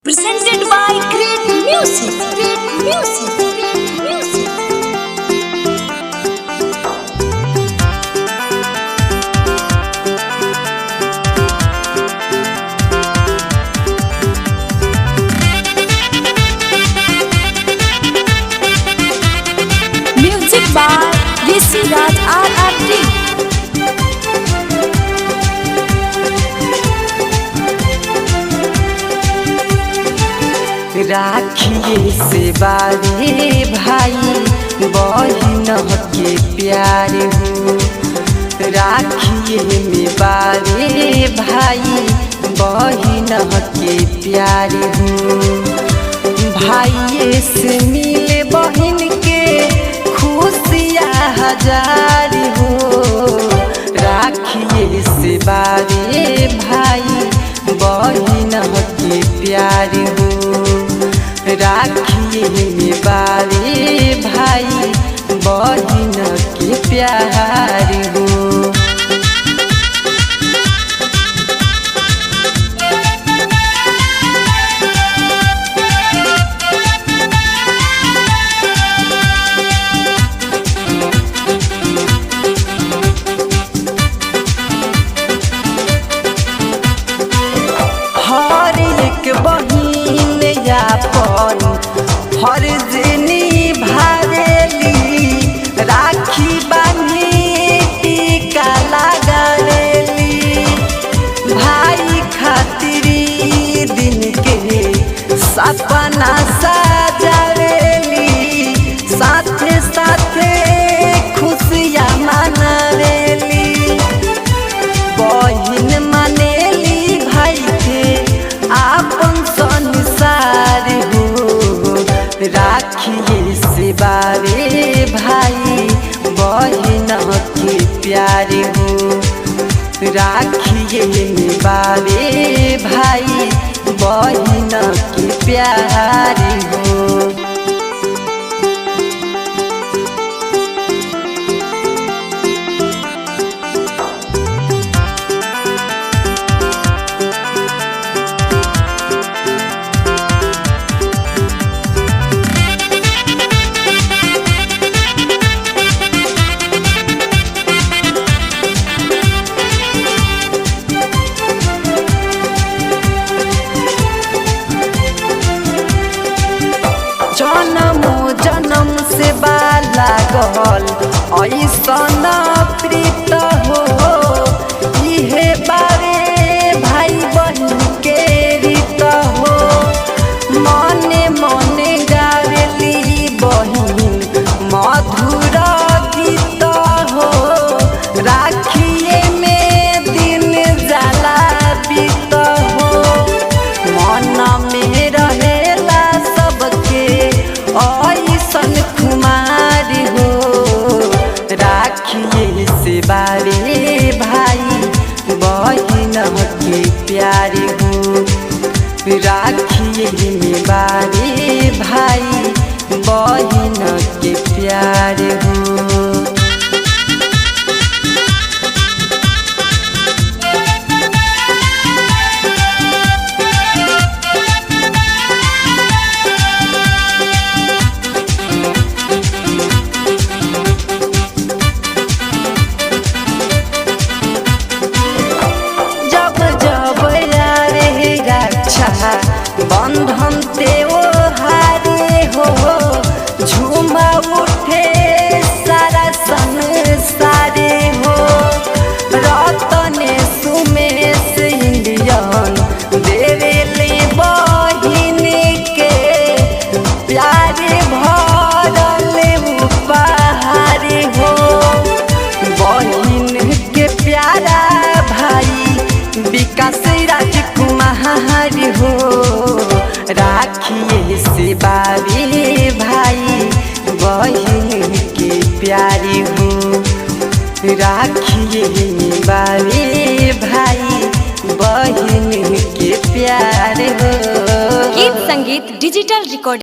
Presented by Great Music. Great Music. Great Music. Music by Rishi Raj RRT. राखिए से बारे भाई बहिन के प्यार हो। राखिए में बारे भाई बहिन के प्यार हो। भाइये से मिले बहिन के खुशियाँ हजार हो। राखिए से बारे भाई बहिन के प्यार हो। राखिए में बारे भाई बहिन के प्यार हो। हर एक बहिन यापन फर्ज निभावेली। राखी बांधी टीका लगावेली। भाई खातिर दिन के सपना सजावेली। साथे साथे खुशियाँ मनावेली। बहिन मानेली भाई के आपन संसार हो। राखिए से बारे भाई बहिन के प्यार हो। राखिए में बारे भाई बहिन के प्यार हो। जन्मो जन्म से लागल ऐसन प्रीत हो। इहे बारे भाई बहिन के रीत हो। मने मने गावेली बहिन मधुर गीत हो। राखिए में दिन जाला बीत हो। मन में रहेला सबके ऐसन खुमार हो। राखिए से बारे भाई बहिन के प्यार हो। राखिए में बारे भाई बहिन के प्यार हो। बंधन त्योहारे हो। झूमा उठे सारा संसारे हो। रतने सुमेश इंडियन देवेले बहिन के प्यारे भरले उपहार हो। बहिन के प्यारा भाई विकास राजकुमार हो। राखिए से बारे भाई बहिन के प्यार हो। राखिए में बारे भाई बहिन के प्यार हो। गीत संगीत डिजिटल रिकॉर्डिंग।